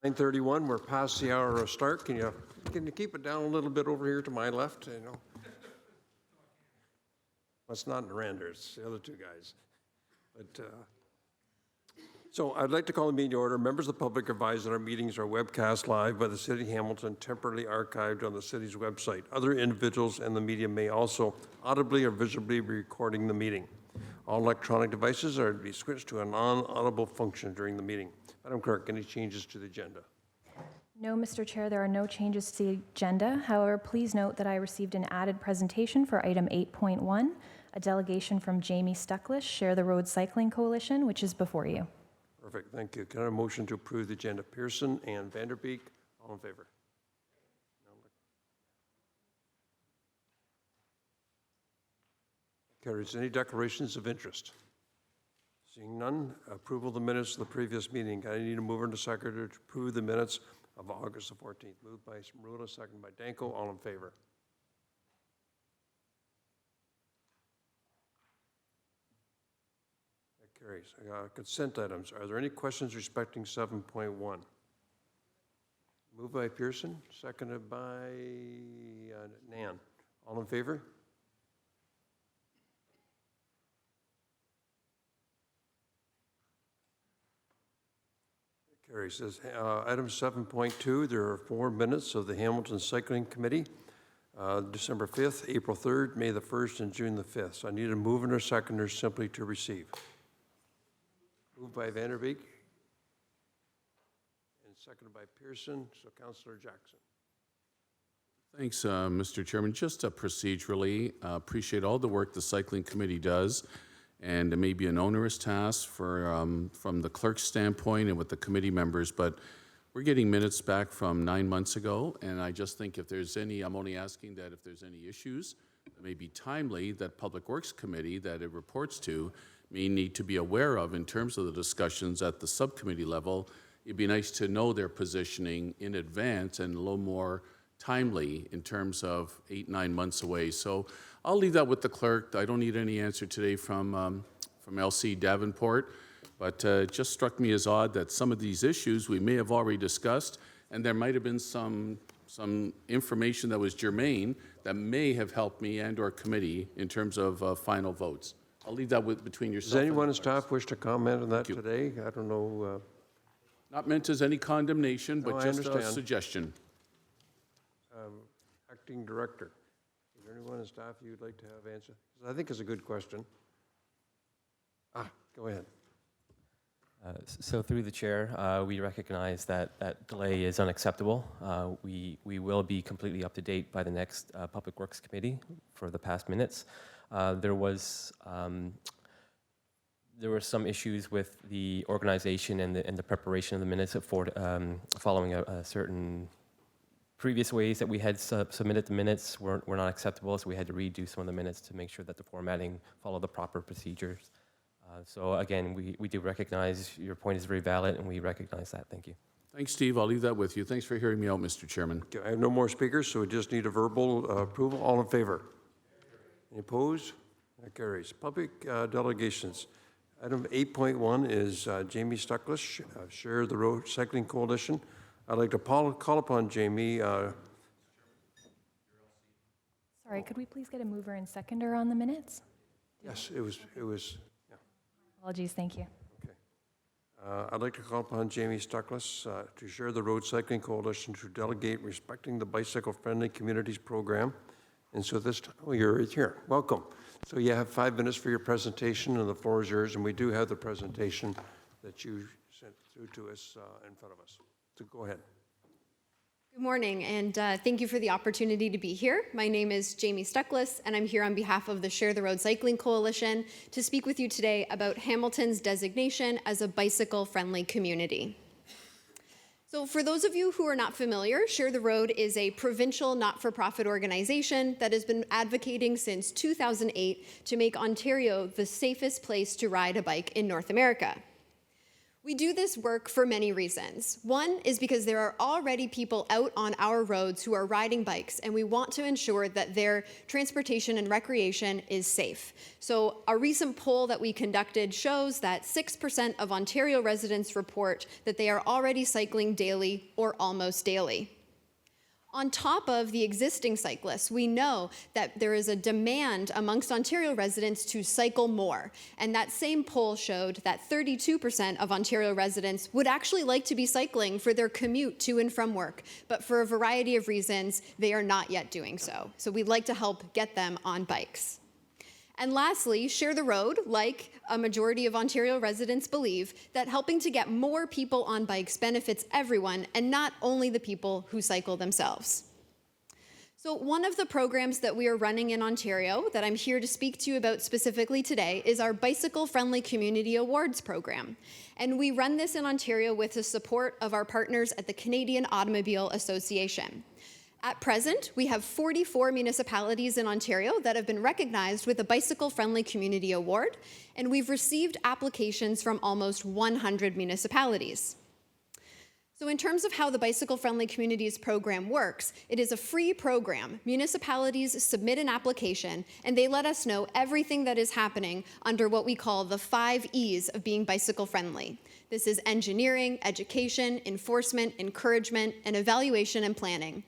9:31, we're past the hour of start. Can you keep it down a little bit over here to my left? You know, that's not Narendra, it's the other two guys. But so I'd like to call the meeting to order. Members of the public are advised that our meetings are webcast live by the City of Hamilton, temporarily archived on the city's website. Other individuals and the media may also audibly or visibly be recording the meeting. All electronic devices are to be switched to a non-audible function during the meeting. Madam Clerk, any changes to the agenda? No, Mr. Chair, there are no changes to the agenda. However, please note that I received an added presentation for item 8.1, a delegation from Jamie Stuckless, Share the Road Cycling Coalition, which is before you. Perfect, thank you. Can I have a motion to approve the agenda? Pearson and Vanderbeek, all in favor? Carries. Any declarations of interest? Seeing none, approval of the minutes of the previous meeting. I need a mover and a seconder to approve the minutes of August the 14th. Moved by Smaruta, second by Danko. All in favor? That carries. Consent items. Are there any questions respecting 7.1? Moved by Pearson, seconded by Nan. All in favor? Carries. Item 7.2, there are 4 minutes of the Hamilton Cycling Committee, December 5th, April 3rd, May the 1st, and June the 5th. So I need a mover and a seconder simply to receive. Moved by Vanderbeek and seconded by Pearson. So Councillor Jackson. Thanks, Mr. Chairman. Just procedurally, appreciate all the work the Cycling Committee does. And it may be an onerous task for, from the clerk's standpoint and with the committee members, but we're getting minutes back from 9 months ago, and I just think if there's any, I'm only asking that if there's any issues that may be timely, that Public Works Committee that it reports to may need to be aware of in terms of the discussions at the subcommittee level. It'd be nice to know their positioning in advance and a little more timely in terms of 8-9 months away. So I'll leave that with the clerk. I don't need any answer today from LC Davenport, but it just struck me as odd that some of these issues we may have already discussed, and there might have been some information that was germane that may have helped me and or committee in terms of final votes. I'll leave that between yourself. Does anyone in staff wish to comment on that today? I don't know. Not meant as any condemnation, but just a understand. suggestion. Acting Director. Is there anyone in staff you'd like to have answer? I think it's a good question. Go ahead. So through the chair, we recognize that that delay is unacceptable. We will be completely up to date by the next Public Works Committee for the past minutes. There were some issues with the organization and the preparation of the minutes for following a certain previous ways that we had submitted the minutes were not acceptable, so we had to redo some of the minutes to make sure that the formatting followed the proper procedures. So again, we do recognize your point is very valid, and we recognize that. Thank you. Thanks, Steve. I'll leave that with you. Thanks for hearing me out, Mr. Chairman. Okay, I have no more speakers, so we just need a verbal approval. All in favor? Any opposed? That carries. Public delegations. Item 8.1 is Jamie Stuckless, Share the Road Cycling Coalition. I'd like to call upon Jamie. Sorry, could we please get a mover and seconder on the minutes? Yes, it was. Yeah. Apologies, thank you. Okay. I'd like to call upon Jamie Stuckless to Share the Road Cycling Coalition to delegate Respecting the Bicycle-Friendly Communities Program. And so this time, you're here. Welcome. So you have 5 minutes for your presentation, and the floor is yours. And we do have the presentation that you sent through to us in front of us. So go ahead. Good morning, and thank you for the opportunity to be here. My name is Jamie Stuckless, and I'm here on behalf of the Share the Road Cycling Coalition to speak with you today about Hamilton's designation as a bicycle-friendly community. So for those of you who are not familiar, Share the Road is a provincial not-for-profit organization that has been advocating since 2008 to make Ontario the safest place to ride a bike in North America. We do this work for many reasons. One is because there are already people out on our roads who are riding bikes, and we want to ensure that their transportation and recreation is safe. So a recent poll that we conducted shows that 6% of Ontario residents report that they are already cycling daily or almost daily. On top of the existing cyclists, we know that there is a demand amongst Ontario residents to cycle more. And that same poll showed that 32% of Ontario residents would actually like to be cycling for their commute to and from work. But for a variety of reasons, they are not yet doing so. So we'd like to help get them on bikes. And lastly, Share the Road, like a majority of Ontario residents believe, that helping to get more people on bikes benefits everyone and not only the people who cycle themselves. So one of the programs that we are running in Ontario that I'm here to speak to you about specifically today is our Bicycle Friendly Community Awards program. And we run this in Ontario with the support of our partners at the Canadian Automobile Association. At present, we have 44 municipalities in Ontario that have been recognized with a Bicycle Friendly Community Award, and we've received applications from almost 100 municipalities. So in terms of how the Bicycle Friendly Communities program works, it is a free program. Municipalities submit an application, and they let us know everything that is happening under what we call the 5 E's of being bicycle friendly. This is engineering, education, enforcement, encouragement, and evaluation and planning.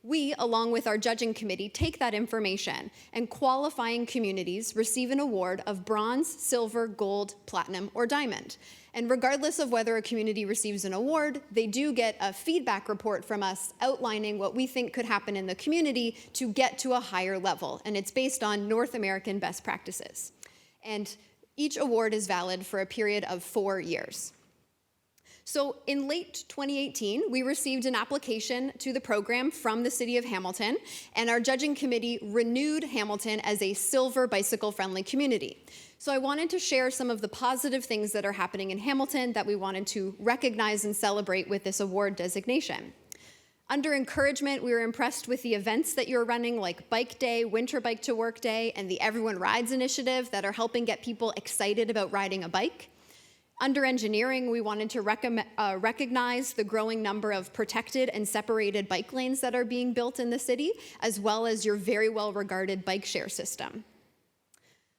We, along with our judging committee, take that information, and qualifying communities receive an award of bronze, silver, gold, platinum, or diamond. And regardless of whether a community receives an award, they do get a feedback report from us outlining what we think could happen in the community to get to a higher level. And it's based on North American best practices. And each award is valid for a period of 4 years. So in late 2018, we received an application to the program from the City of Hamilton, and our judging committee renewed Hamilton as a silver bicycle-friendly community. So I wanted to share some of the positive things that are happening in Hamilton that we wanted to recognize and celebrate with this award designation. Under encouragement, we were impressed with the events that you're running, like Bike Day, Winter Bike to Work Day, and the Everyone Rides initiative that are helping get people excited about riding a bike. Under engineering, we wanted to recognize the growing number of protected and separated bike lanes that are being built in the city, as well as your very well-regarded bike share system.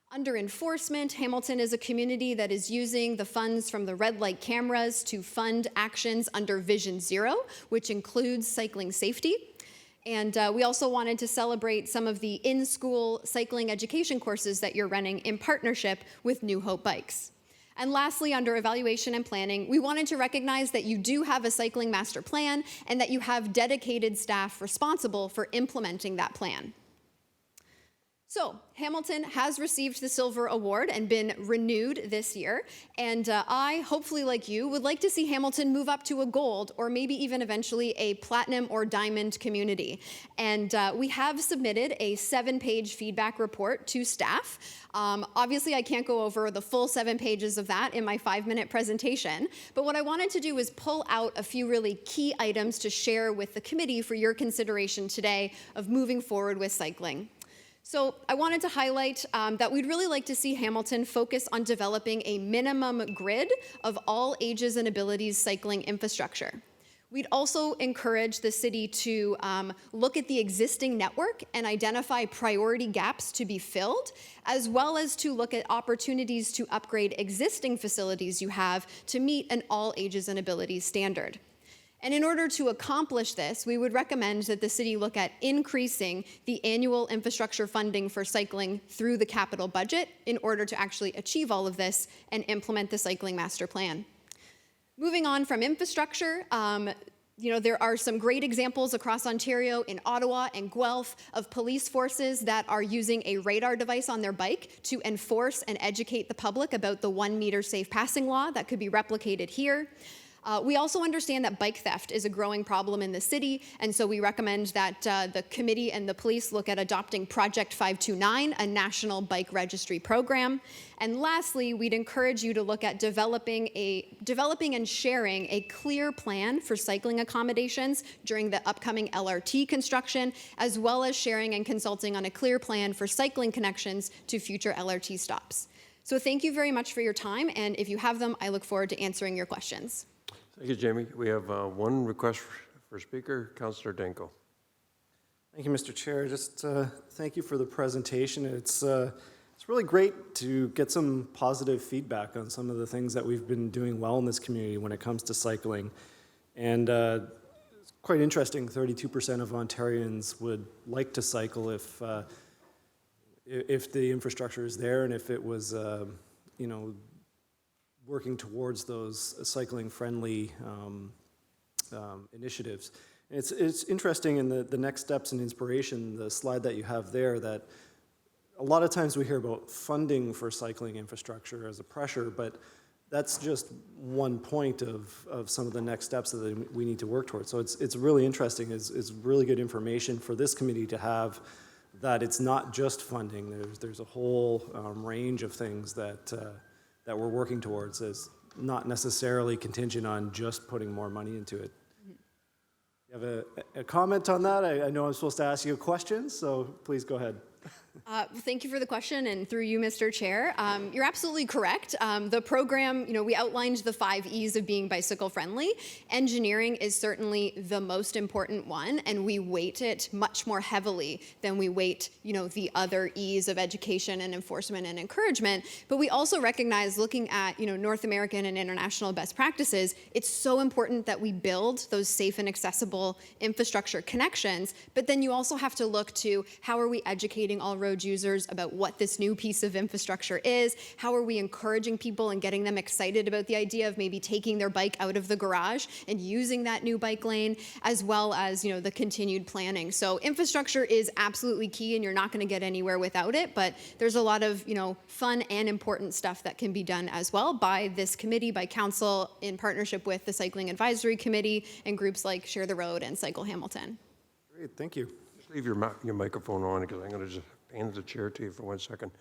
Under enforcement, Hamilton is a community that is using the funds from the red light cameras to fund actions under Vision Zero, which includes cycling safety. And we also wanted to celebrate some of the in-school cycling education courses that you're running in partnership with New Hope Bikes. And lastly, under evaluation and planning, we wanted to recognize that you do have a cycling master plan and that you have dedicated staff responsible for implementing that plan. So Hamilton has received the Silver Award and been renewed this year, and I, hopefully like you, would like to see Hamilton move up to a gold or maybe even eventually a platinum or diamond community. And we have submitted a 7-page feedback report to staff. Obviously, I can't go over the full 7 pages of that in my 5-minute presentation, but what I wanted to do is pull out a few really key items to share with the committee for your consideration today of moving forward with cycling. So I wanted to highlight that we'd really like to see Hamilton focus on developing a minimum grid of all ages and abilities cycling infrastructure. We'd also encourage the city to look at the existing network and identify priority gaps to be filled, as well as to look at opportunities to upgrade existing facilities you have to meet an all ages and abilities standard. And in order to accomplish this, we would recommend that the city look at increasing the annual infrastructure funding for cycling through the capital budget in order to actually achieve all of this and implement the cycling master plan. Moving on from infrastructure, there are some great examples across Ontario, in Ottawa and Guelph, of police forces that are using a radar device on their bike to enforce and educate the public about the 1 meter safe passing law that could be replicated here. We also understand that bike theft is a growing problem in the city, and so we recommend that the committee and the police look at adopting Project 529, a national bike registry program. And lastly, we'd encourage you to look at developing and sharing a clear plan for cycling accommodations during the upcoming LRT construction, as well as sharing and consulting on a clear plan for cycling connections to future LRT stops. So thank you very much for your time, and if you have them, I look forward to answering your questions. Thank you, Jamie. We have one request for speaker, Councillor Danko. Thank you, Mr. Chair. Just thank you for the presentation. It's really great to get some positive feedback on some of the things that we've been doing well in this community when it comes to cycling. And it's quite interesting, 32% of Ontarians would like to cycle if the infrastructure is there and if it was, you know, working towards those cycling-friendly initiatives. It's interesting in the next steps and inspiration, the slide that you have there, that a lot of times we hear about funding for cycling infrastructure as a pressure, but that's just one point of some of the next steps that we need to work towards. So it's really interesting. It's really good information for this committee to have, that it's not just funding. There's a whole range of things that we're working towards, as not necessarily contingent on just putting more money into it. You have a comment on that? I know I'm supposed to ask you a question, so please go ahead. Thank you for the question, and through you, Mr. Chair. You're absolutely correct. The program, we outlined the 5 E's of being bicycle friendly. Engineering is certainly the most important one, and we weight it much more heavily than we weight, the other E's of education and enforcement and encouragement. But we also recognize, looking at, North American and international best practices, it's so important that we build those safe and accessible infrastructure connections. But then you also have to look to, how are we educating all road users about what this new piece of infrastructure is? How are we encouraging people and getting them excited about the idea of maybe taking their bike out of the garage and using that new bike lane, as well as, the continued planning. So infrastructure is absolutely key, and you're not going to get anywhere without it, but there's a lot of, fun and important stuff that can be done as well by this committee, by council, in partnership with the Cycling Advisory Committee and groups like Share the Road and Cycle Hamilton. Great, thank you. Just leave your microphone on, because I'm going to just hand the chair to you for 1 second.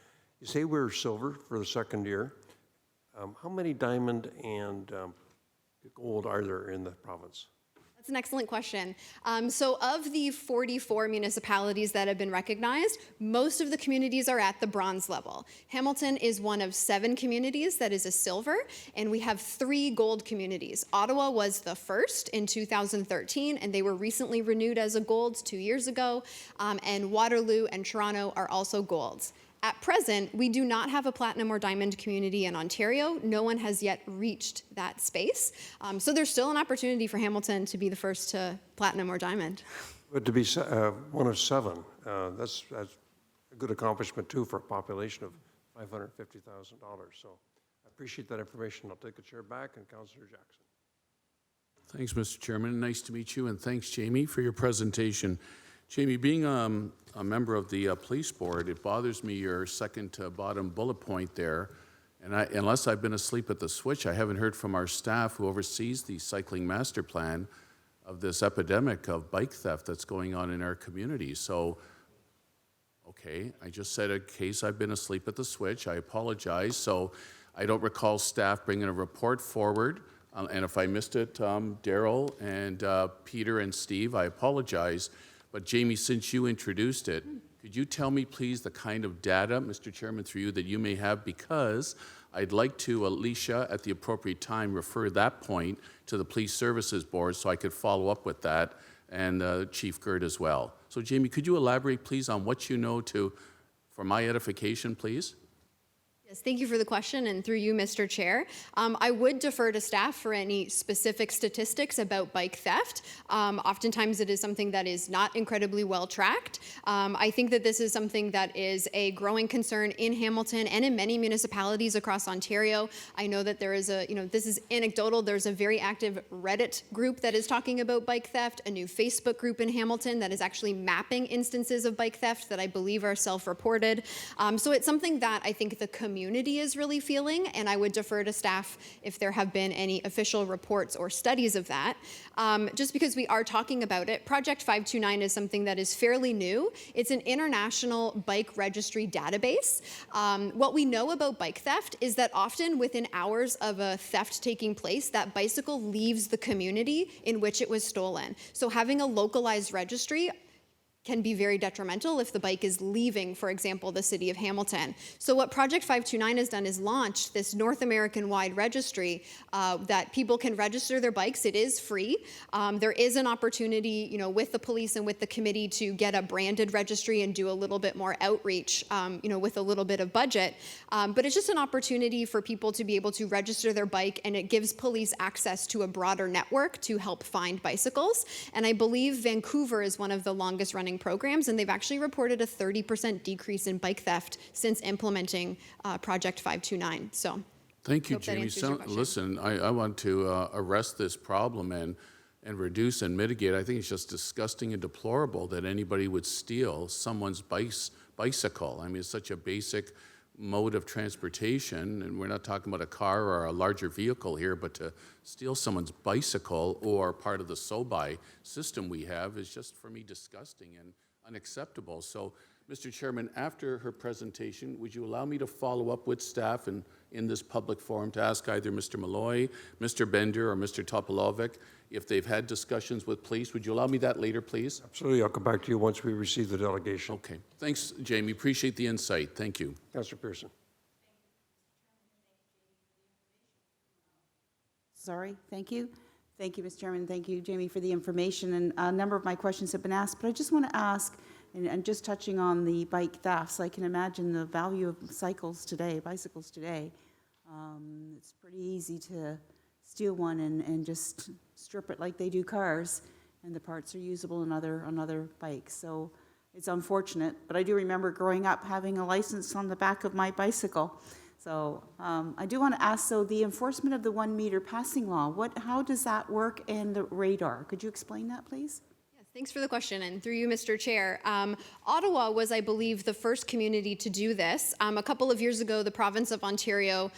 You say we're silver for the second year. How many diamond and gold are there in the province? That's an excellent question. So of the 44 municipalities that have been recognized, most of the communities are at the bronze level. Hamilton is one of 7 communities that is a silver, and we have 3 gold communities. Ottawa was the first in 2013, and they were recently renewed as a gold 2 years ago, and Waterloo and Toronto are also golds. At present, we do not have a platinum or diamond community in Ontario. No one has yet reached that space. So there's still an opportunity for Hamilton to be the first to platinum or diamond. But to be one of 7, that's a good accomplishment too for a population of $550,000. So I appreciate that information. I'll take the chair back, and Councillor Jackson. Thanks, Mr. Chairman. Nice to meet you, and thanks, Jamie, for your presentation. Jamie, being a member of the police board, it bothers me your second to bottom bullet point there. And unless I've been asleep at the switch, I haven't heard from our staff who oversees the cycling master plan of this epidemic of bike theft that's going on in our community. So, okay, I just said in case I've been asleep at the switch, I apologize. So I don't recall staff bringing a report forward. And if I missed it, Daryl and Peter and Steve, I apologize. But Jamie, since you introduced it, could you tell me, please, the kind of data, Mr. Chairman, through you, that you may have? Because I'd like to, Alicia, at the appropriate time, refer that point to the Police Services Board so I could follow up with that, and Chief Gert as well. So, Jamie, could you elaborate, please, on what you know for my edification, please? Yes, thank you for the question, and through you, Mr. Chair. I would defer to staff for any specific statistics about bike theft. Oftentimes it is something that is not incredibly well tracked. I think that this is something that is a growing concern in Hamilton and in many municipalities across Ontario. I know that there is this is anecdotal, there's a very active Reddit group that is talking about bike theft, a new Facebook group in Hamilton that is actually mapping instances of bike theft that I believe are self-reported. So it's something that I think the community is really feeling, and I would defer to staff if there have been any official reports or studies of that. Just because we are talking about it, Project 529 is something that is fairly new. It's an international bike registry database. What we know about bike theft is that often within hours of a theft taking place, that bicycle leaves the community in which it was stolen. So having a localized registry can be very detrimental if the bike is leaving, for example, the city of Hamilton. So what Project 529 has done is launched this North American-wide registry that people can register their bikes. It is free. There is an opportunity, with the police and with the committee to get a branded registry and do a little bit more outreach, with a little bit of budget. But it's just an opportunity for people to be able to register their bike, and it gives police access to a broader network to help find bicycles. And I believe Vancouver is one of the longest running programs, and they've actually reported a 30% decrease in bike theft since implementing Project 529. So Thank you, hope that Jamie. answers your question. Listen, I want to arrest this problem and reduce and mitigate. I think it's just disgusting and deplorable that anybody would steal someone's bicycle. I mean, it's such a basic mode of transportation, and we're not talking about a car or a larger vehicle here, but to steal someone's bicycle or part of the SOBI system we have is just, for me, disgusting and unacceptable. So, Mr. Chairman, after her presentation, would you allow me to follow up with staff and in this public forum to ask either Mr. Malloy, Mr. Bender, or Mr. Topolovic if they've had discussions with police? Would you allow me that later, please? Absolutely. I'll come back to you once we receive the delegation. Okay. Thanks, Jamie. Appreciate the insight. Thank you. Councillor Pearson. Sorry, thank you. Thank you, Mr. Chairman. Thank you, Jamie, for the information. And a number of my questions have been asked, but I just want to ask, and just touching on the bike thefts, I can imagine the value of bicycles today. It's pretty easy to steal one and just strip it like they do cars, and the parts are usable on other bikes. So it's unfortunate, but I do remember growing up having a license on the back of my bicycle. So I do want to ask, so the enforcement of the 1 meter passing law, how does that work, and the radar? Could you explain that, please? Thanks for the question, and through you, Mr. Chair. Ottawa was, I believe, the first community to do this. A couple of years ago, the province of Ontario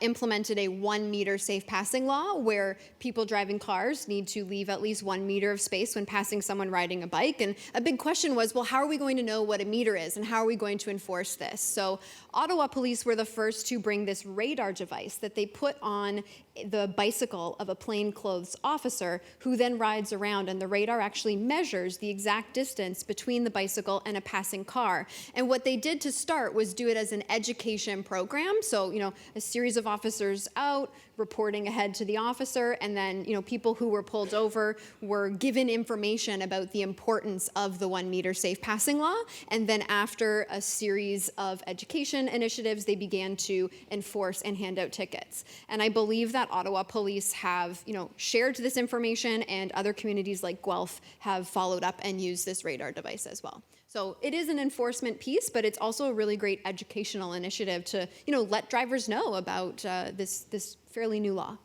implemented a 1 meter safe passing law where people driving cars need to leave at least 1 meter of space when passing someone riding a bike. And a big question was, well, how are we going to know what a meter is, and how are we going to enforce this? So Ottawa police were the first to bring this radar device that they put on the bicycle of a plainclothes officer who then rides around, and the radar actually measures the exact distance between the bicycle and a passing car. And what they did to start was do it as an education program. So, a series of officers out reporting ahead to the officer, and then, people who were pulled over were given information about the importance of the 1 meter safe passing law. And then after a series of education initiatives, they began to enforce and hand out tickets. And I believe that Ottawa police have, shared this information, and other communities like Guelph have followed up and used this radar device as well. So it is an enforcement piece, but it's also a really great educational initiative to, let drivers know about this fairly new law.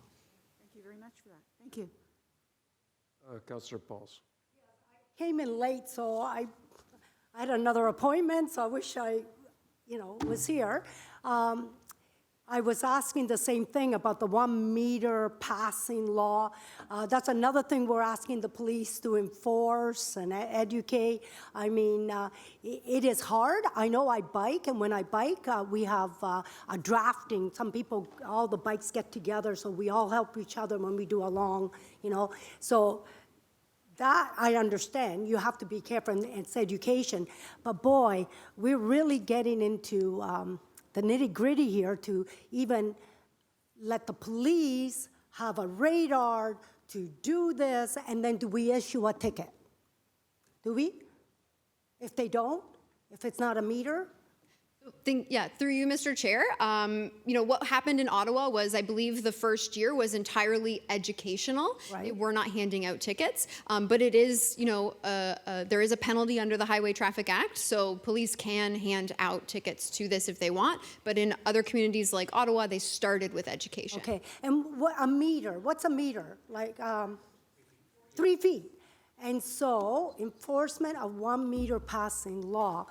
Thank you very much for that. Thank you. Councillor Pauls. Came in late, so I had another appointment, so I wish I, was here. I was asking the same thing about the 1 meter passing law. That's another thing we're asking the police to enforce and educate. I mean, it is hard. I know I bike, and when I bike, we have a drafting. Some people, all the bikes get together, so we all help each other when we do a long, So that I understand. You have to be careful, and it's education. But boy, we're really getting into the nitty-gritty here to even let the police have a radar to do this, and then do we issue a ticket? Do we? If they don't? If it's not a meter? Through you, Mr. Chair. What happened in Ottawa was, I believe the first year was entirely educational. Right. We're not handing out tickets, but it is, there is a penalty under the Highway Traffic Act, so police can hand out tickets to this if they want. But in other communities like Ottawa, they started with education. Okay, and a meter, what's a meter? Like 3 feet. And so enforcement of 1 meter passing law,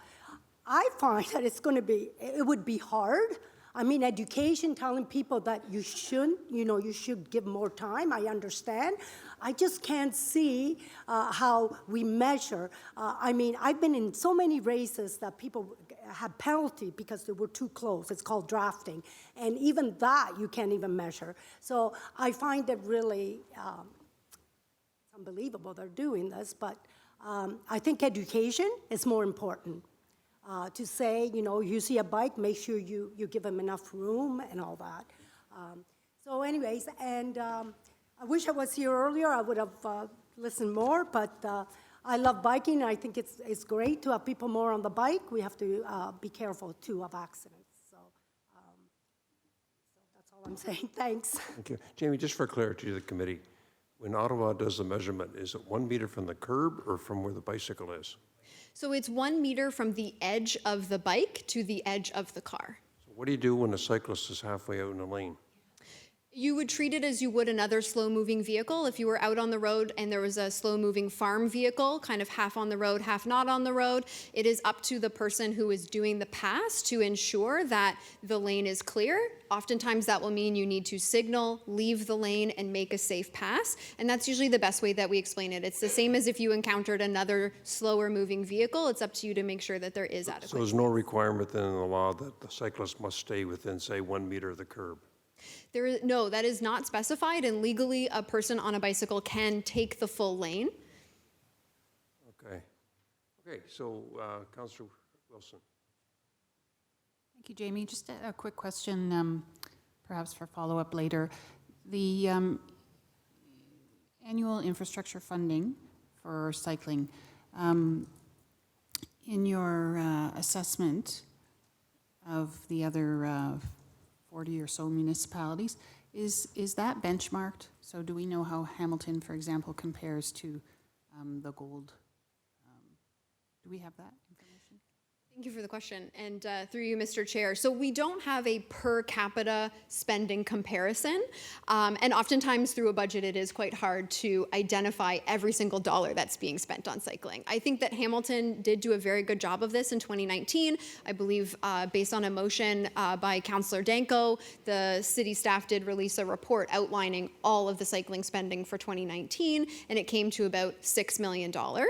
I find that it would be hard. I mean, education, telling people that you shouldn't, you should give more time, I understand. I just can't see how we measure. I mean, I've been in so many races that people had penalty because they were too close. It's called drafting. And even that, you can't even measure. So I find it really unbelievable they're doing this, but I think education is more important. To say, you see a bike, make sure you give them enough room and all that. So anyways, and I wish I was here earlier. I would have listened more, but I love biking. I think it's great to have people more on the bike. We have to be careful, too, of accidents. So that's all I'm saying. Thanks. Thank you. Jamie, just for clarity to the committee, when Ottawa does the measurement, is it 1 meter from the curb or from where the bicycle is? So it's 1 meter from the edge of the bike to the edge of the car. So what do you do when a cyclist is halfway out in the lane? You would treat it as you would another slow-moving vehicle. If you were out on the road and there was a slow-moving farm vehicle, kind of half on the road, half not on the road, it is up to the person who is doing the pass to ensure that the lane is clear. Oftentimes that will mean you need to signal, leave the lane, and make a safe pass. And that's usually the best way that we explain it. It's the same as if you encountered another slower-moving vehicle. It's up to you to make sure that there is adequate. So there's no requirement in the law that the cyclist must stay within, say, 1 meter of the curb? No, that is not specified, and legally, a person on a bicycle can take the full lane. Okay. Okay, so Councillor Wilson. Thank you, Jamie. Just a quick question, perhaps for follow-up later. The annual infrastructure funding for cycling, in your assessment of the other 40 or so municipalities, is that benchmarked? So do we know how Hamilton, for example, compares to the gold? Do we have that information? Thank you for the question, and through you, Mr. Chair. So we don't have a per capita spending comparison, and oftentimes through a budget it is quite hard to identify every single dollar that's being spent on cycling. I think that Hamilton did do a very good job of this in 2019. I believe based on a motion by Councillor Danko, the city staff did release a report outlining all of the cycling spending for 2019, and it came to about $6 million, or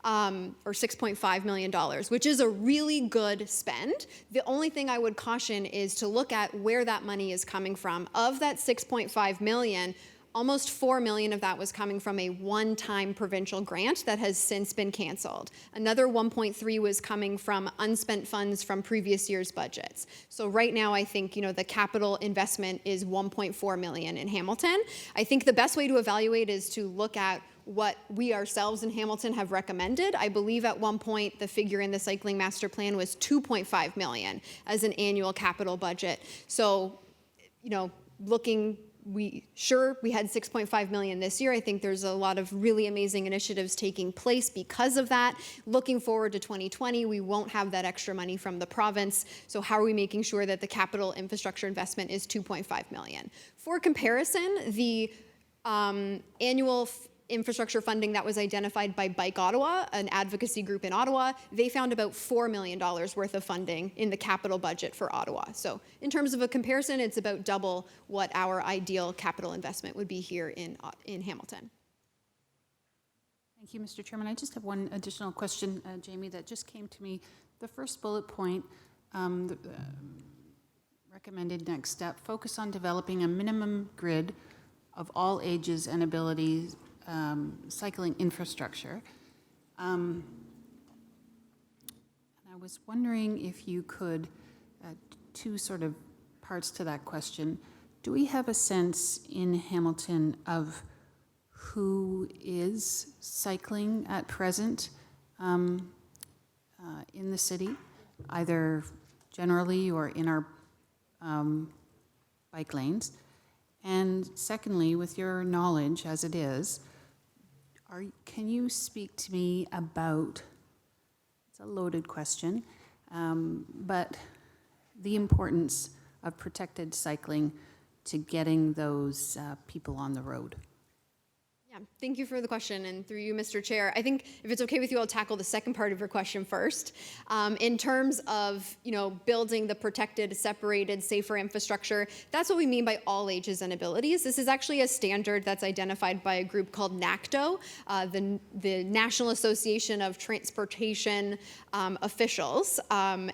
$6.5 million, which is a really good spend. The only thing I would caution is to look at where that money is coming from. Of that 6.5 million, almost 4 million of that was coming from a one-time provincial grant that has since been canceled. Another 1.3 was coming from unspent funds from previous year's budgets. So right now, I think, the capital investment is 1.4 million in Hamilton. I think the best way to evaluate is to look at what we ourselves in Hamilton have recommended. I believe at one point the figure in the cycling master plan was 2.5 million as an annual capital budget. So, we had 6.5 million this year. I think there's a lot of really amazing initiatives taking place because of that. Looking forward to 2020, we won't have that extra money from the province. So how are we making sure that the capital infrastructure investment is 2.5 million? For comparison, the annual infrastructure funding that was identified by Bike Ottawa, an advocacy group in Ottawa, they found about $4 million worth of funding in the capital budget for Ottawa. So in terms of a comparison, it's about double what our ideal capital investment would be here in Hamilton. Thank you, Mr. Chairman. I just have one additional question, Jamie, that just came to me. The first bullet point, the recommended next step, focus on developing a minimum grid of all ages and abilities cycling infrastructure. And I was wondering if you could, two sort of parts to that question. Do we have a sense in Hamilton of who is cycling at present in the city, either generally or in our bike lanes? And secondly, with your knowledge as it is, can you speak to me about, it's a loaded question, but the importance of protected cycling to getting those people on the road? Yeah, thank you for the question, and through you, Mr. Chair. I think if it's okay with you, I'll tackle the second part of your question first. In terms of, building the protected, separated, safer infrastructure, that's what we mean by all ages and abilities. This is actually a standard that's identified by a group called NACTO, the National Association of Transportation Officials.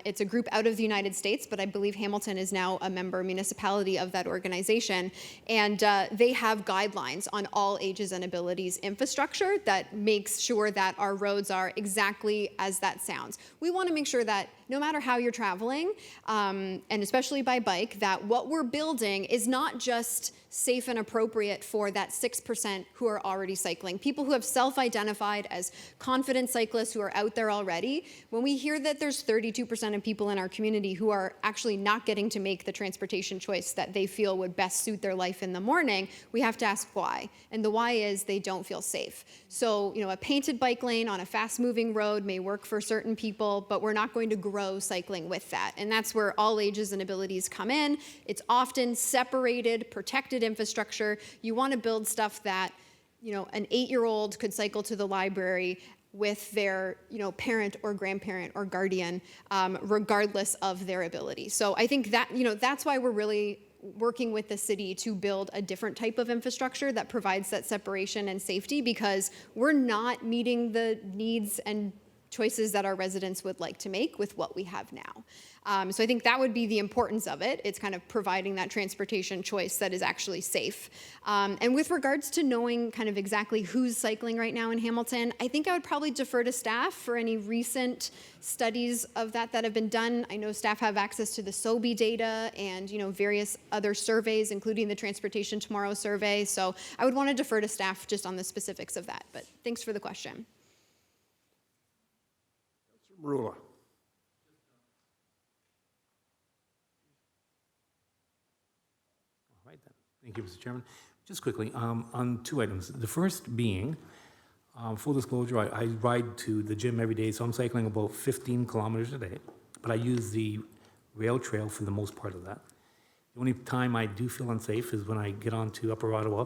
It's a group out of the United States, but I believe Hamilton is now a member municipality of that organization, and they have guidelines on all ages and abilities abilities infrastructure that makes sure that our roads are exactly as that sounds. We want to make sure that no matter how you're traveling, and especially by bike, that what we're building is not just safe and appropriate for that 6% who are already cycling. People who have self-identified as confident cyclists who are out there already. When we hear that there's 32% of people in our community who are actually not getting to make the transportation choice that they feel would best suit their life in the morning, we have to ask why. And the why is they don't feel safe. So, a painted bike lane on a fast-moving road may work for certain people, but we're not going to grow cycling with that. And that's where all ages and abilities come in. It's often separated, protected infrastructure. You want to build stuff that, an 8-year-old could cycle to the library with their, parent or grandparent or guardian, regardless of their ability. So I think that, that's why we're really working with the city to build a different type of infrastructure that provides that separation and safety, because we're not meeting the needs and choices that our residents would like to make with what we have now. So I think that would be the importance of it. It's kind of providing that transportation choice that is actually safe. And with regards to knowing kind of exactly who's cycling right now in Hamilton, I think I would probably defer to staff for any recent studies of that have been done. I know staff have access to the SOBI data and various other surveys, including the Transportation Tomorrow survey. So I would want to defer to staff just on the specifics of that. But thanks for the question. Rula. All right then. Thank you, Mr. Chairman. Just quickly, on 2 items. The first being, full disclosure, I ride to the gym every day, so I'm cycling about 15 kilometers a day, but I use the rail trail for the most part of that. The only time I do feel unsafe is when I get onto Upper Ottawa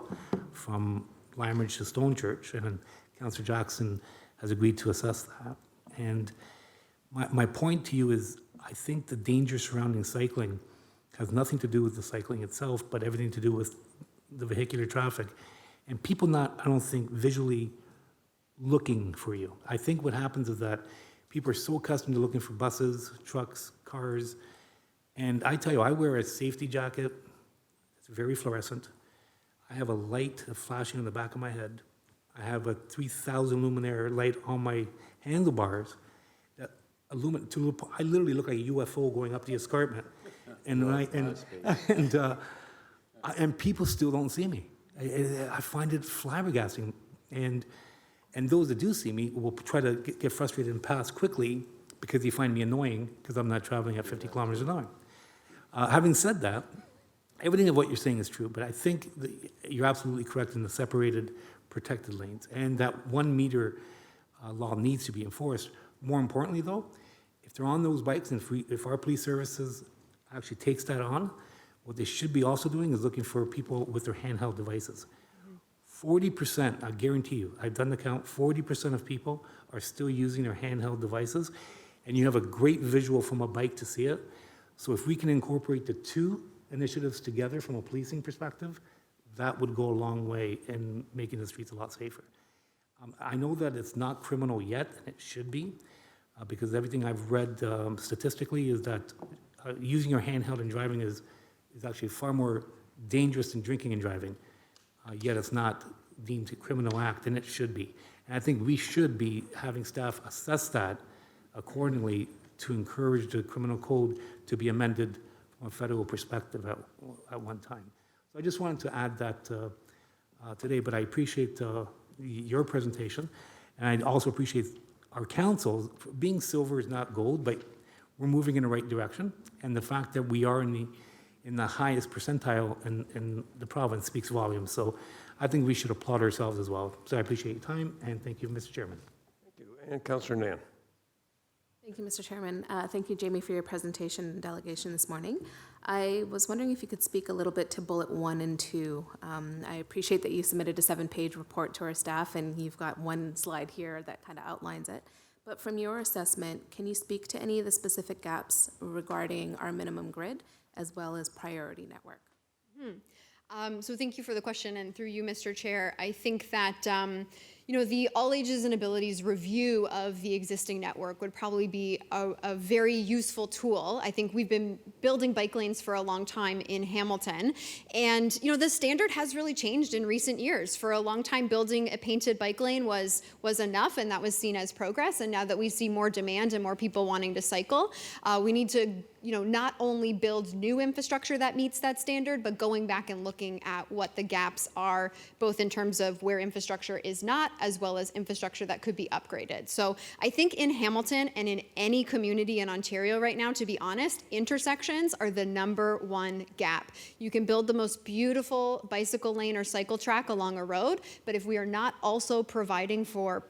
from Limeridge to Stonechurch, and Councillor Jackson has agreed to assess that. And my point to you is, I think the danger surrounding cycling has nothing to do with the cycling itself, but everything to do with the vehicular traffic. And people not, I don't think, visually looking for you. I think what happens is that people are so accustomed to looking for buses, trucks, cars. And I tell you, I wear a safety jacket. It's very fluorescent. I have a light flashing on the back of my head. I have a 3,000 luminaire light on my handlebars. I literally look like a UFO going up the escarpment, and people still don't see me. I find it flabbergasting, and those that do see me will try to get frustrated and pass quickly because they find me annoying because I'm not traveling at 50 kilometers an hour. Having said that, everything of what you're saying is true, but I think you're absolutely correct in the separated, protected lanes, and that 1 meter law needs to be enforced. More importantly, though, if they're on those bikes and if our police services actually takes that on, what they should be also doing is looking for people with their handheld devices. 40%, I guarantee you, I've done the count, 40% of people are still using their handheld devices, and you have a great visual from a bike to see it. So if we can incorporate the 2 initiatives together from a policing perspective, that would go a long way in making the streets a lot safer. I know that it's not criminal yet, and it should be, because everything I've read statistically is that using your handheld and driving is actually far more dangerous than drinking and driving, yet it's not deemed a criminal act, and it should be. And I think we should be having staff assess that accordingly to encourage the criminal code to be amended from a federal perspective at one time. So I just wanted to add that today, but I appreciate your presentation, and I also appreciate our council. Being silver is not gold, but we're moving in the right direction, and the fact that we are in the highest percentile in the province speaks volumes. So I think we should applaud ourselves as well. So I appreciate your time, and thank you, Mr. Chairman. Thank you. And Councillor Nan. Thank you, Mr. Chairman. Thank you, Jamie, for your presentation and delegation this morning. I was wondering if you could speak a little bit to bullet 1 and 2. I appreciate that you submitted a 7-page report to our staff, and you've got one slide here that kind of outlines it. But from your assessment, can you speak to any of the specific gaps regarding our minimum grid as well as priority network? So thank you for the question, and through you, Mr. Chair, I think that the all ages and abilities review of the existing network would probably be a very useful tool. I think we've been building bike lanes for a long time in Hamilton. And, the standard has really changed in recent years. For a long time, building a painted bike lane was enough, and that was seen as progress. And now that we see more demand and more people wanting to cycle, we need to not only build new infrastructure that meets that standard, but going back and looking at what the gaps are, both in terms of where infrastructure is not, as well as infrastructure that could be upgraded. So I think in Hamilton and in any community in Ontario right now, to be honest, intersections are the #1 gap. You can build the most beautiful bicycle lane or cycle track along a road, but if we are not also providing for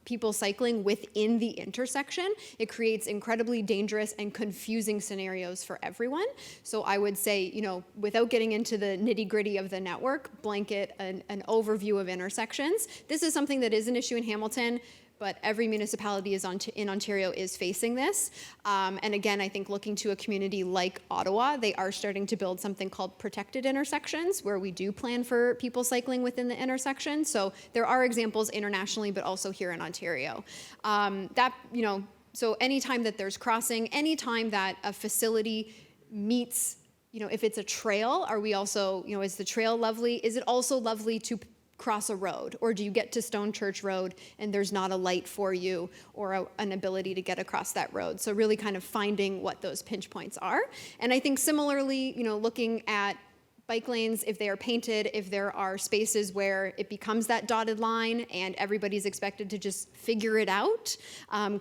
people cycling within the intersection, it creates incredibly dangerous and confusing scenarios for everyone. So I would say, without getting into the nitty-gritty of the network, blanket an overview of intersections. This is something that is an issue in Hamilton, but every municipality in Ontario is facing this. And again, I think looking to a community like Ottawa, they are starting to build something called protected intersections, where we do plan for people cycling within the intersection. So there are examples internationally, but also here in Ontario. So anytime that there's crossing, anytime that a facility meets, if it's a trail, are we also, is the trail lovely? Is it also lovely to cross a road, or do you get to Stone Church Road and there's not a light for you or an ability to get across that road? So really kind of finding what those pinch points are. And I think similarly, looking at bike lanes, if they are painted, if there are spaces where it becomes that dotted line and everybody's expected to just figure it out,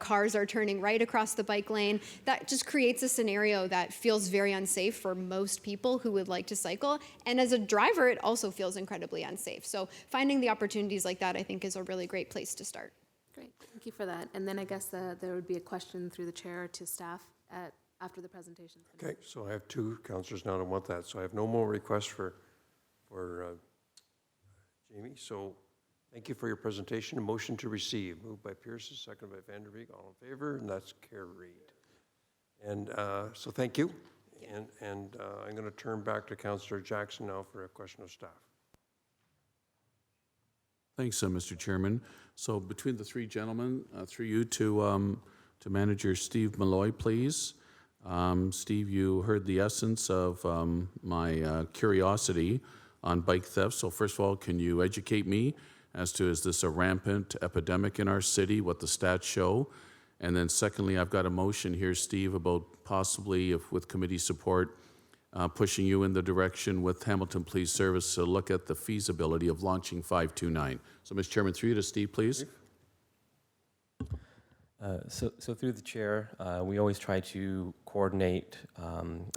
cars are turning right across the bike lane, that just creates a scenario that feels very unsafe for most people who would like to cycle. And as a driver, it also feels incredibly unsafe. So finding the opportunities like that, I think, is a really great place to start. Great, thank you for that. And then I guess there would be a question through the chair to staff after the presentation. Okay, so I have 2 councillors now that want that. So I have no more requests for Jamie. So thank you for your presentation. A motion to receive. Moved by Pearson, seconded by Vanderbeek. All in favor, and that's carried. And so thank you. And I'm going to turn back to Councillor Jackson now for a question of staff. Thanks, Mr. Chairman. So between the 3 gentlemen, through you to Manager Steve Malloy, please. Steve, you heard the essence of my curiosity on bike theft. So first of all, can you educate me as to, is this a rampant epidemic in our city, what the stats show? And then secondly, I've got a motion here, Steve, about possibly, if with committee support, pushing you in the direction with Hamilton Police Service to look at the feasibility of launching 529. So, Mr. Chairman, through you to Steve, please. So through the chair, we always try to coordinate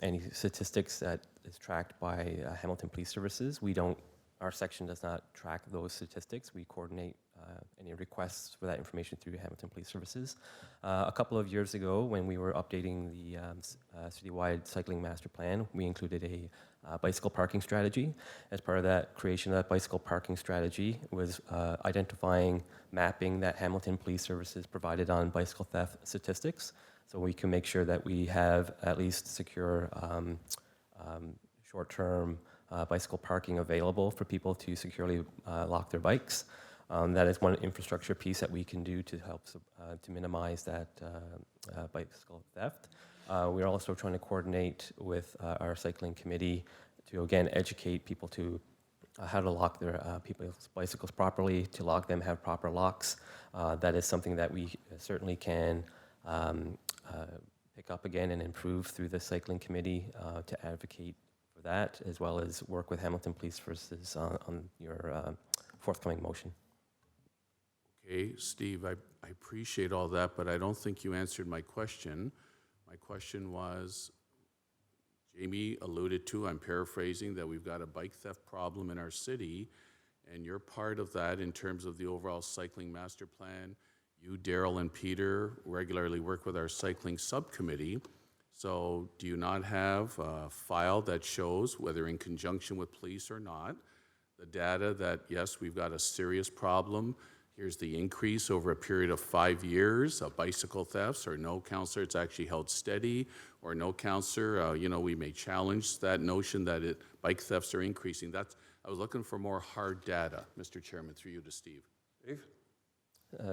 any statistics that is tracked by Hamilton Police Services. Our section does not track those statistics. We coordinate any requests for that information through Hamilton Police Services. A couple of years ago, when we were updating the citywide cycling master plan, we included a bicycle parking strategy. As part of that creation of that bicycle parking strategy was identifying mapping that Hamilton Police Services provided on bicycle theft statistics, so we can make sure that we have at least secure short-term bicycle parking available for people to securely lock their bikes. That is one infrastructure piece that we can do to help to minimize that bicycle theft. We're also trying to coordinate with our cycling committee to, again, educate people to how to lock their people's bicycles properly, to lock them, have proper locks. That is something that we certainly can pick up again and improve through the cycling committee to advocate for that, as well as work with Hamilton Police Services on your forthcoming motion. Okay, Steve, I appreciate all that, but I don't think you answered my question. My question was, Jamie alluded to, I'm paraphrasing, that we've got a bike theft problem in our city, and you're part of that in terms of the overall cycling master plan. You, Daryl, and Peter regularly work with our cycling subcommittee. So do you not have a file that shows, whether in conjunction with police or not, the data that, yes, we've got a serious problem? Here's the increase over a period of 5 years of bicycle thefts, or no, counselor, it's actually held steady, or no, counselor, we may challenge that notion that bike thefts are increasing. I was looking for more hard data, Mr. Chairman, through you to Steve. Steve?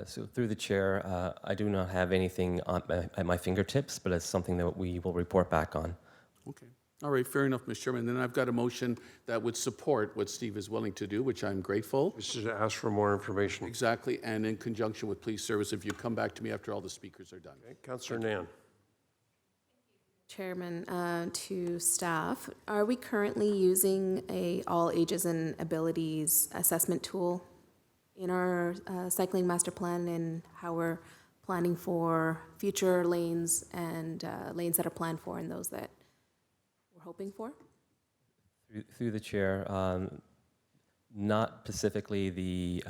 So through the chair, I do not have anything at my fingertips, but it's something that we will report back on. Okay. All right, fair enough, Mr. Chairman. Then I've got a motion that would support what Steve is willing to do, which I'm grateful. This is to ask for more information. Exactly, and in conjunction with police service, if you come back to me after all the speakers are done. Okay, Councillor Nan. Chairman, to staff, are we currently using a all ages and abilities assessment tool in our cycling master plan and how we're planning for future lanes and lanes that are planned for and those that we're hoping for? Through the chair, not specifically the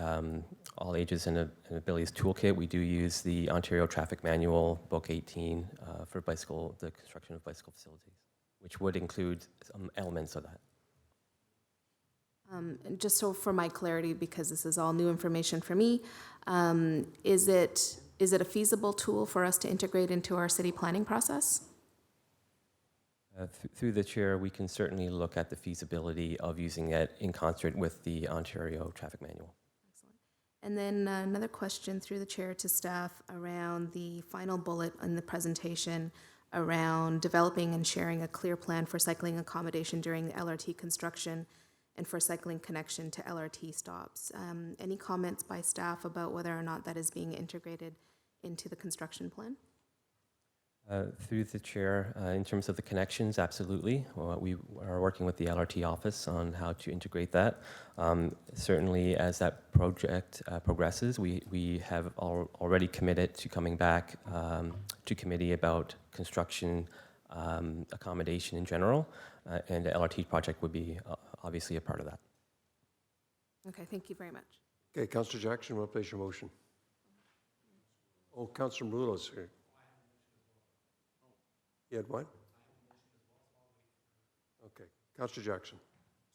All Ages and Abilities Toolkit. We do use the Ontario Traffic Manual, Book 18, for the construction of bicycle facilities, which would include some elements of that. And just so for my clarity, because this is all new information for me, is it a feasible tool for us to integrate into our city planning process? Through the chair, we can certainly look at the feasibility of using it in concert with the Ontario Traffic Manual. Excellent. And then another question through the chair to staff around the final bullet in the presentation around developing and sharing a clear plan for cycling accommodation during the LRT construction and for cycling connection to LRT stops. Any comments by staff about whether or not that is being integrated into the construction plan? Through the chair, in terms of the connections, absolutely. We are working with the LRT office on how to integrate that. Certainly, as that project progresses, we have already committed to coming back to committee about construction accommodation in general, and the LRT project would be obviously a part of that. Okay, thank you very much. Okay, Councillor Jackson, will place your motion. Oh, Councillor Maroulo's here. You had what? Okay, Councillor Jackson.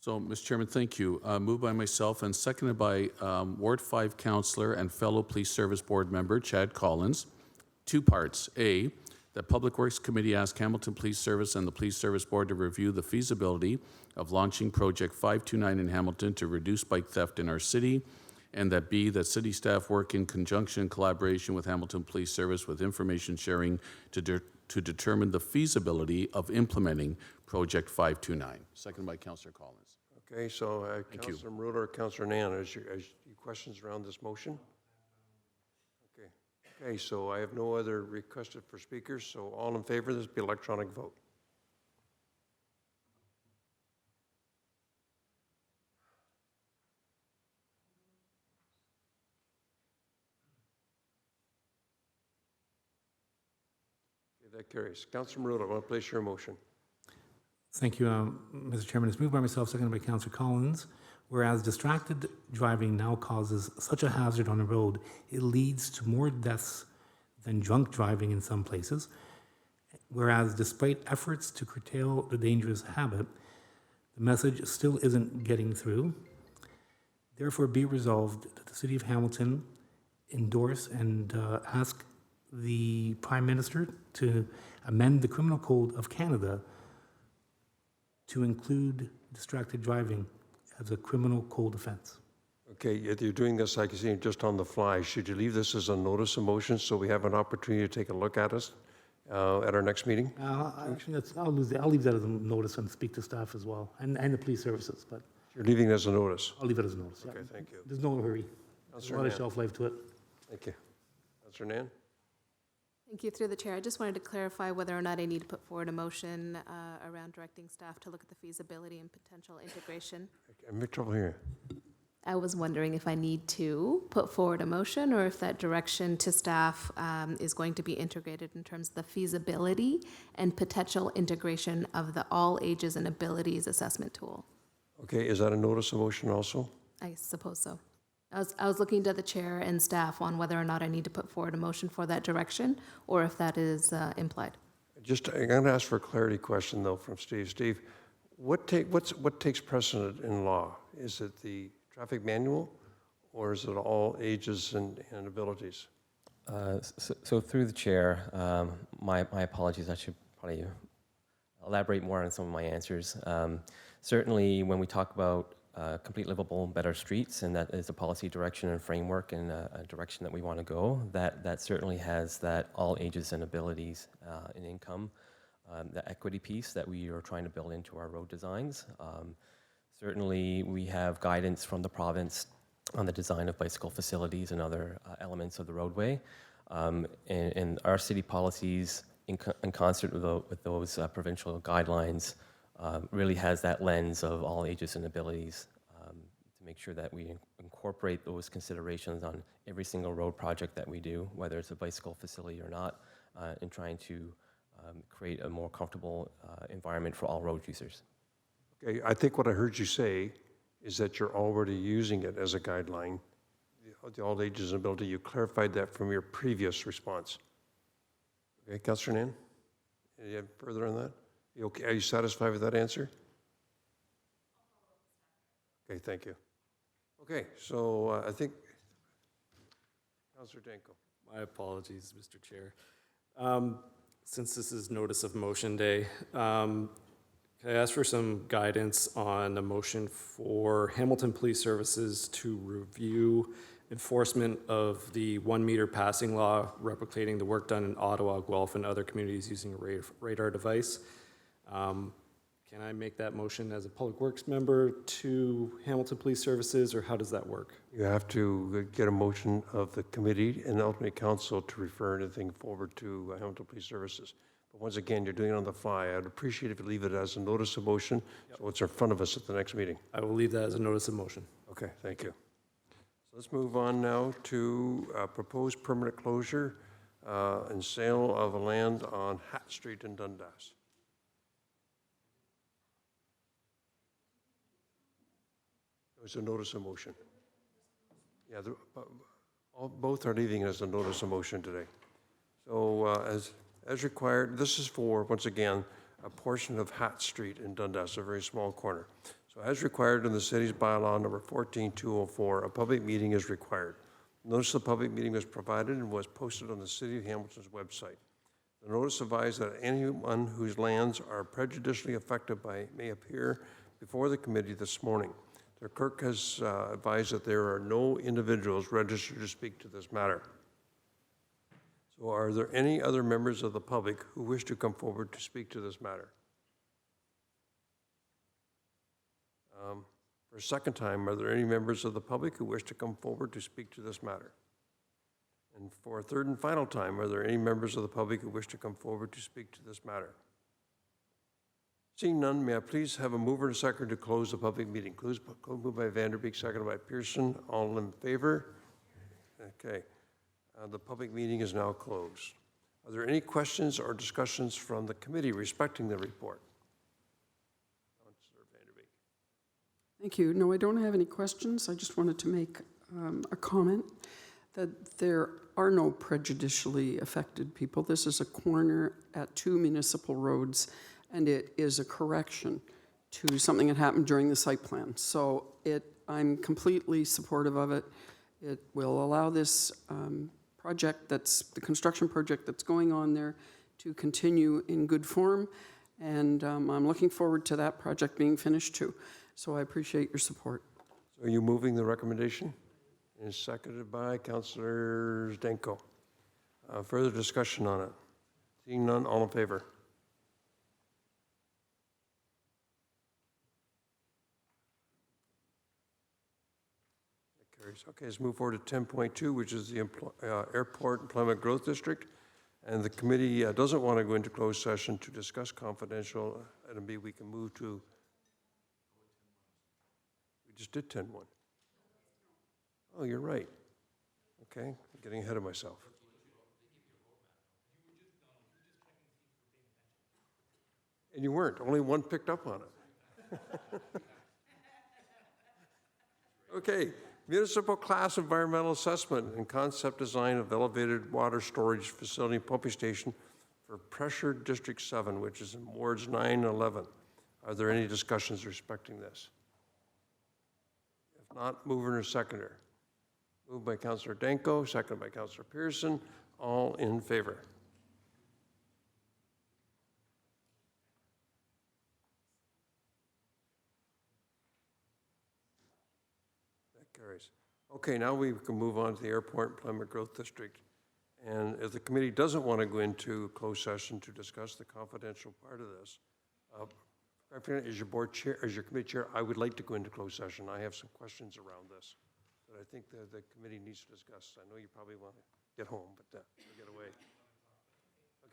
So, Mr. Chairman, thank you. Moved by myself and seconded by Ward 5 Councillor and fellow Police Service Board member Chad Collins. Two parts. A, that Public Works Committee ask Hamilton Police Service and the Police Service Board to review the feasibility of launching Project 529 in Hamilton to reduce bike theft in our city. And that B, that city staff work in conjunction and collaboration with Hamilton Police Service with information sharing to determine the feasibility of implementing Project 529. Seconded by Councillor Collins. Okay, so Thank you. Councillor Maroulo or Councillor Nan, is your questions around this motion? Okay. Okay, so I have no other requested for speakers, so all in favor, this will be electronic vote. Okay, that carries. Councillor Maroulo, I want to place your motion. Thank you, Mr. Chairman. It's moved by myself, seconded by Councillor Collins. Whereas distracted driving now causes such a hazard on the road, it leads to more deaths than drunk driving in some places. Whereas despite efforts to curtail the dangerous habit, the message still isn't getting through. Therefore, be resolved that the City of Hamilton endorse and ask the Prime Minister to amend the Criminal Code of Canada to include distracted driving as a criminal code offense. Okay, if you're doing this, I can see just on the fly. Should you leave this as a notice of motion so we have an opportunity to take a look at us at our next meeting? I'll leave that as a notice and speak to staff as well, and the police services, but You're leaving it as a notice? I'll leave it as a notice. Okay, thank you. There's no hurry. There's a Councillor lot of Nan. shelf life to it. Thank you. Councillor Nan? Thank you. Through the chair, I just wanted to clarify whether or not I need to put forward a motion around directing staff to look at the feasibility and potential integration. I'm having trouble hearing. I was wondering if I need to put forward a motion or if that direction to staff is going to be integrated in terms of the feasibility and potential integration of the all ages and abilities assessment tool. Okay, is that a notice of motion also? I suppose so. I was looking to the chair and staff on whether or not I need to put forward a motion for that direction or if that is implied. I'm going to ask for a clarity question, though, from Steve. Steve, what takes precedent in law? Is it the traffic manual, or is it all ages and abilities? So through the chair, my apologies. I should probably elaborate more on some of my answers. Certainly, when we talk about complete livable, better streets, and that is a policy direction and framework and a direction that we want to go. That certainly has that all ages and abilities and income, the equity piece that we are trying to build into our road designs. Certainly, we have guidance from the province on the design of bicycle facilities and other elements of the roadway. And our city policies, in concert with those provincial guidelines, really has that lens of all ages and abilities to make sure that we incorporate those considerations on every single road project that we do, whether it's a bicycle facility or not, in trying to create a more comfortable environment for all road users. Okay, I think what I heard you say is that you're already using it as a guideline, the all ages and ability. You clarified that from your previous response. Okay, Councillor Nan, any further on that? You okay? Are you satisfied with that answer? Okay, thank you. Okay, so I think, Councillor Danko. My apologies, Mr. Chair. Since this is notice of motion day, can I ask for some guidance on a motion for Hamilton Police Services to review enforcement of the 1 meter passing law, replicating the work done in Ottawa, Guelph, and other communities using a radar device? Can I make that motion as a Public Works member to Hamilton Police Services, or how does that work? You have to get a motion of the committee and ultimately council to refer anything forward to Hamilton Police Services. But once again, you're doing it on the fly. I'd appreciate if you leave it as a notice of motion, so it's in front of us at the next meeting. I will leave that as a notice of motion. Okay, thank you. So let's move on now to proposed permanent closure and sale of land on Hat Street in Dundas. It was a notice of motion. Yeah, both are leaving as a notice of motion today. So as required, this is for, once again, a portion of Hat Street in Dundas, a very small corner. So as required in the city's bylaw number 14204, a public meeting is required. Notice of the public meeting was provided and was posted on the City of Hamilton's website. The notice advised that anyone whose lands are prejudicially affected by may appear before the committee this morning. The clerk has advised that there are no individuals registered to speak to this matter. So are there any other members of the public who wish to come forward to speak to this matter? For a second time, are there any members of the public who wish to come forward to speak to this matter? And for a third and final time, are there any members of the public who wish to come forward to speak to this matter? Seeing none, may I please have a mover and a seconder to close the public meeting? Moved by Vanderbeek, seconded by Pearson. All in favor? Okay. The public meeting is now closed. Are there any questions or discussions from the committee respecting the report? Councillor Vanderbeek. Thank you. No, I don't have any questions. I just wanted to make a comment that there are no prejudicially affected people. This is a corner at 2 municipal roads, and it is a correction to something that happened during the site plan. So I'm completely supportive of it. It will allow this project, that's the construction project that's going on there, to continue in good form. And I'm looking forward to that project being finished too. So I appreciate your support. So are you moving the recommendation? And seconded by Councillor Zdenko. Further discussion on it? Seeing none, all in favor? That carries. Okay, let's move forward to 10.2, which is the Airport Employment Growth District. And the committee doesn't want to go into closed session to discuss confidential. Item B, we can move to. We just did 10.1. Oh, you're right. Okay, I'm getting ahead of myself. And you weren't. Only one picked up on it. Okay, municipal class environmental assessment and concept design of elevated water storage facility and pumping station for Pressure District 7, which is in wards 9 and 11. Are there any discussions respecting this? If not, mover or seconder. Moved by Councillor Danko, seconded by Councillor Pearson. All in favor? Okay, now we can move on to the Airport Employment Growth District. And if the committee doesn't want to go into closed session to discuss the confidential part of this, as your board chair, as your committee chair, I would like to go into closed session. I have some questions around this that I think the committee needs to discuss. I know you probably want to get home, but get away.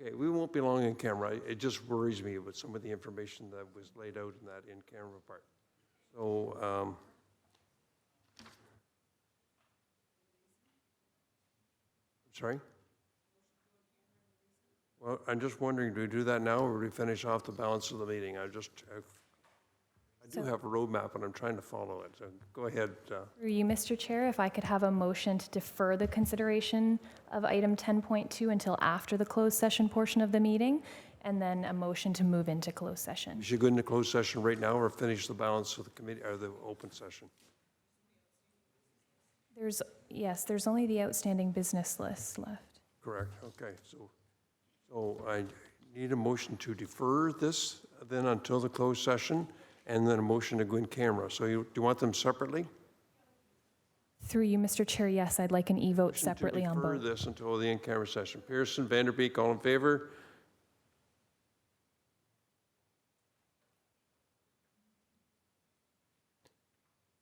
Okay, we won't be long in camera. It just worries me with some of the information that was laid out in that in-camera part. So, sorry? Well, I'm just wondering, do we do that now, or do we finish off the balance of the meeting? I do have a roadmap, and I'm trying to follow it, so go ahead. Through you, Mr. Chair, if I could have a motion to defer the consideration of item 10.2 until after the closed session portion of the meeting, and then a motion to move into closed session. We should go into closed session right now, or finish the balance of the committee, or the open session? There's only the outstanding business list left. Correct, okay, so I need a motion to defer this then until the closed session, and then a motion to go in camera. So do you want them separately? Through you, Mr. Chair, yes, I'd like an e-vote separately on Defer both. this until the in-camera session. Pearson, Vanderbeek, all in favor?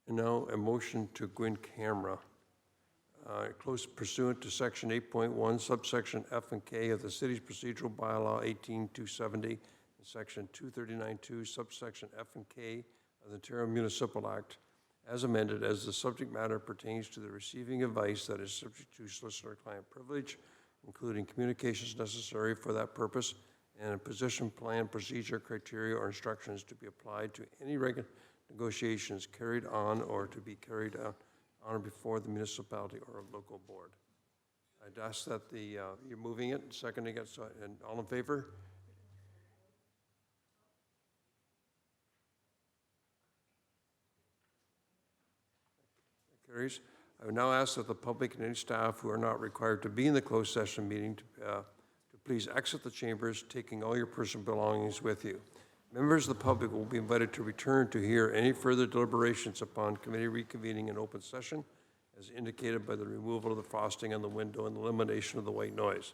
And now a motion to go in camera. Close pursuant to section 8.1, subsection F and K of the city's procedural bylaw 18270, and section 239.2, subsection F and K of the Ontario Municipal Act, as amended, as the subject matter pertains to the receiving advice that is subject to solicitor-client privilege, including communications necessary for that purpose, and a position plan, procedure, criteria, or instructions to be applied to any negotiations carried on or to be carried out on or before the municipality or a local board. I'd ask that you're moving it, seconding it, and all in favor? That carries. I would now ask that the public and any staff who are not required to be in the closed session meeting to please exit the chambers, taking all your personal belongings with you. Members of the public will be invited to return to hear any further deliberations upon committee reconvening in open session, as indicated by the removal of the frosting on the window and the elimination of the white noise.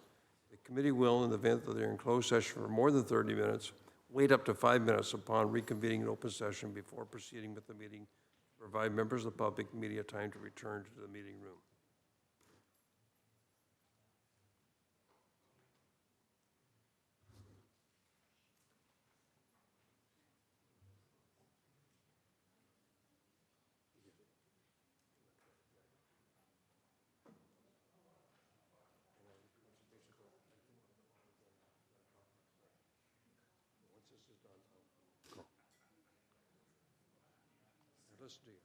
The committee will, in the event that they're in closed session for more than 30 minutes, wait up to 5 minutes upon reconvening in open session before proceeding with the meeting to provide members of the public media time to return to the meeting room. Listen to you.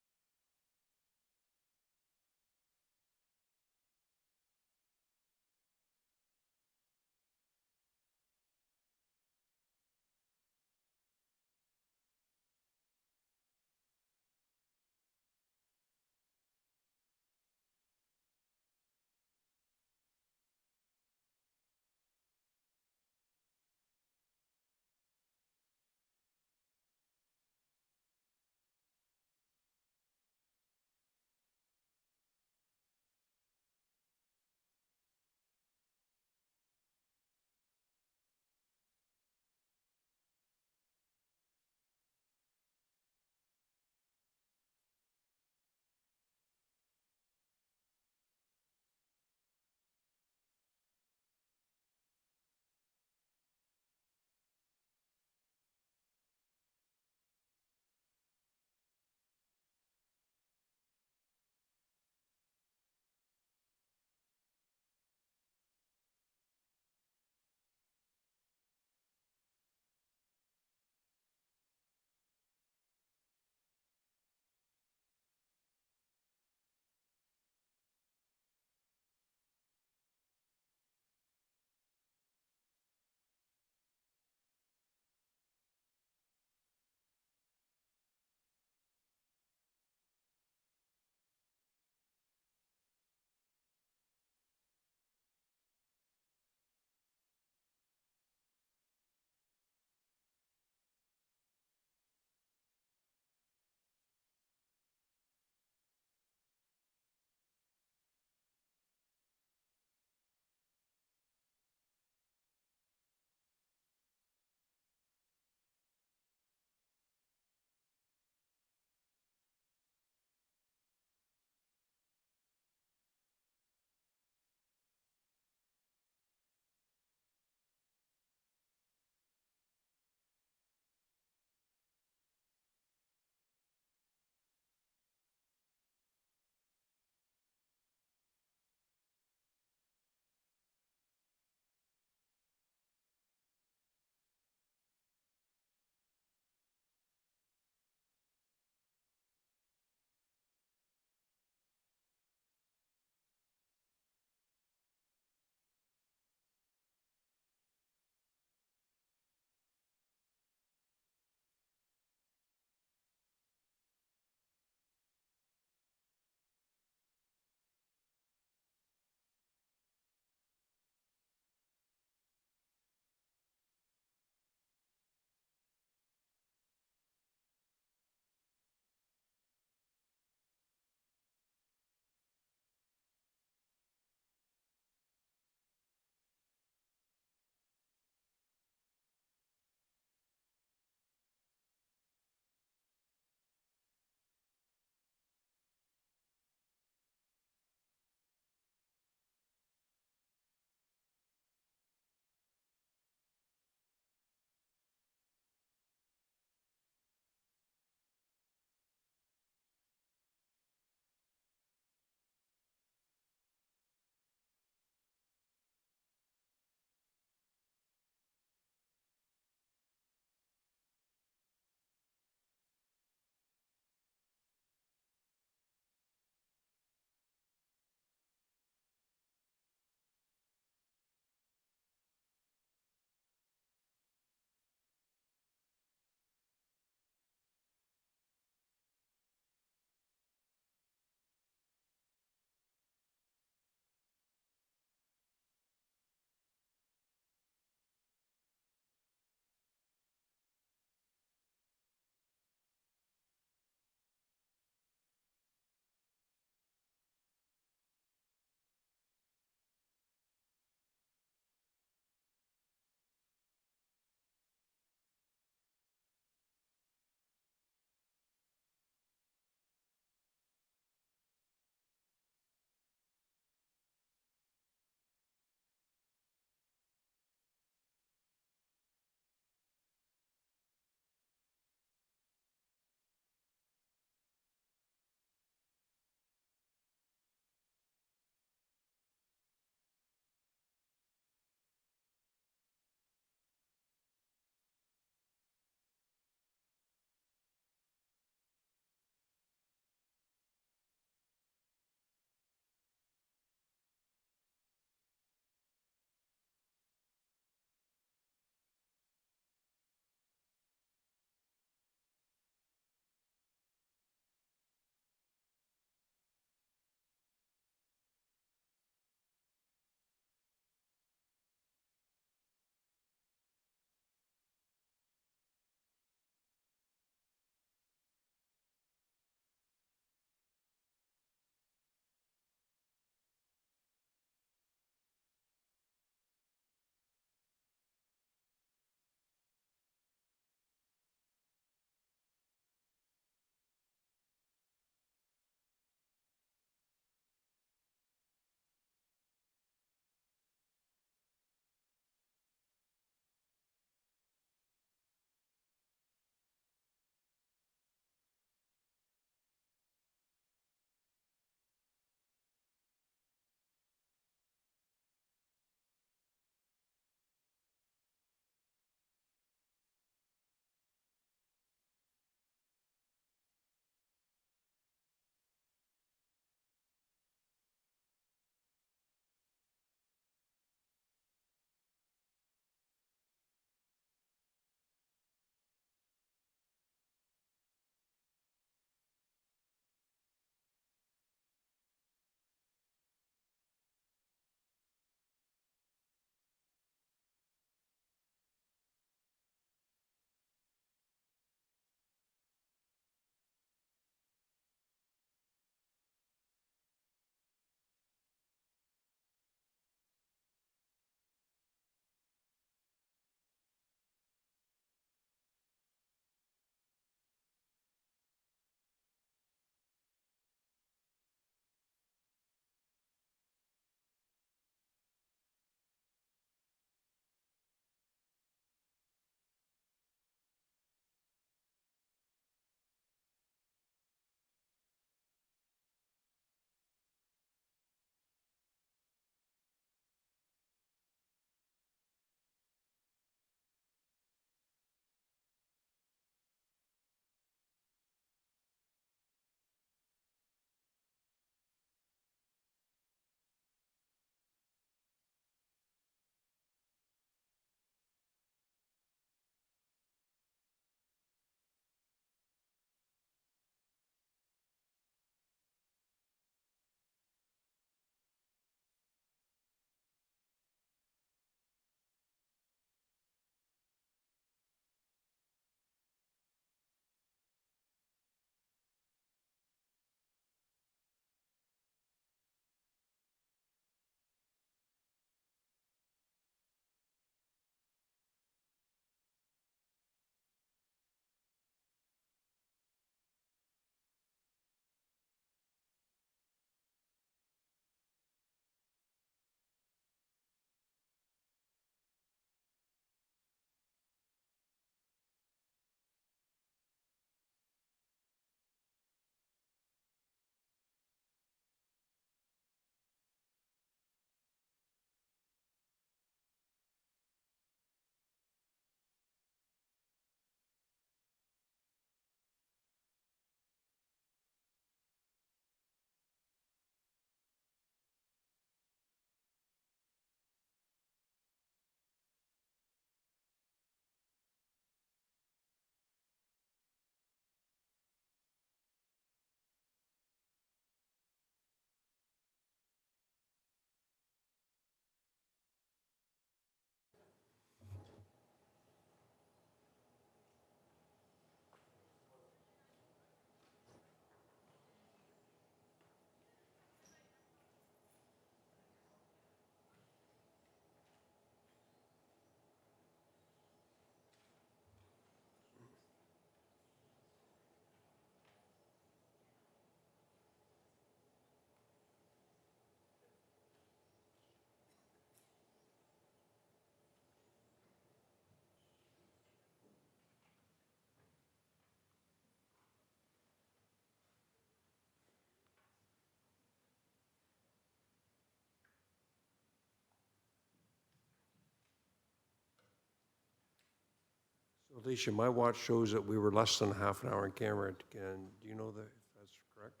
Alicia, my watch shows that we were less than half an hour in camera, and do you know that if that's correct?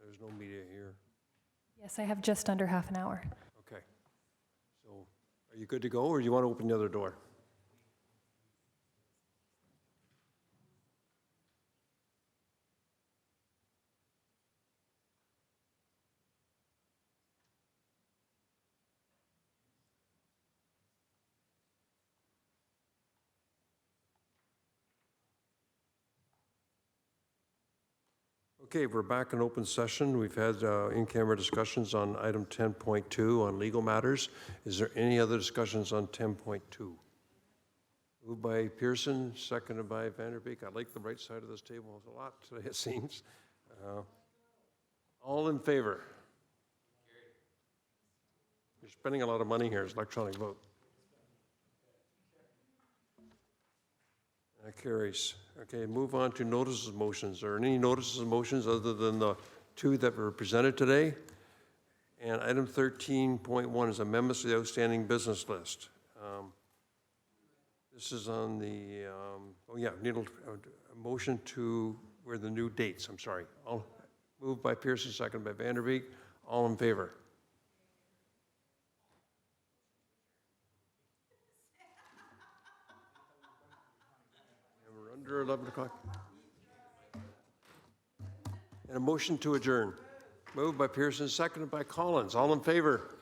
There's no media here. Yes, I have just under half an hour. Okay. So are you good to go, or do you want to open the other door? Okay, we're back in open session. We've had in-camera discussions on item 10.2 on legal matters. Is there any other discussions on 10.2? Moved by Pearson, seconded by Vanderbeek. I like the right side of this table a lot today, it seems. All in favor? You're spending a lot of money here. It's electronic vote. That carries. Okay, move on to notices of motions. Are there any notices of motions other than the two that were presented today? And item 13.1 is amendments to the outstanding business list. This is on the, need a motion to, where the new dates, I'm sorry. All moved by Pearson, second by Vanderbeek. All in favor? And we're under 11 o'clock. And a motion to adjourn. Moved by Pearson, seconded by Collins. All in favor?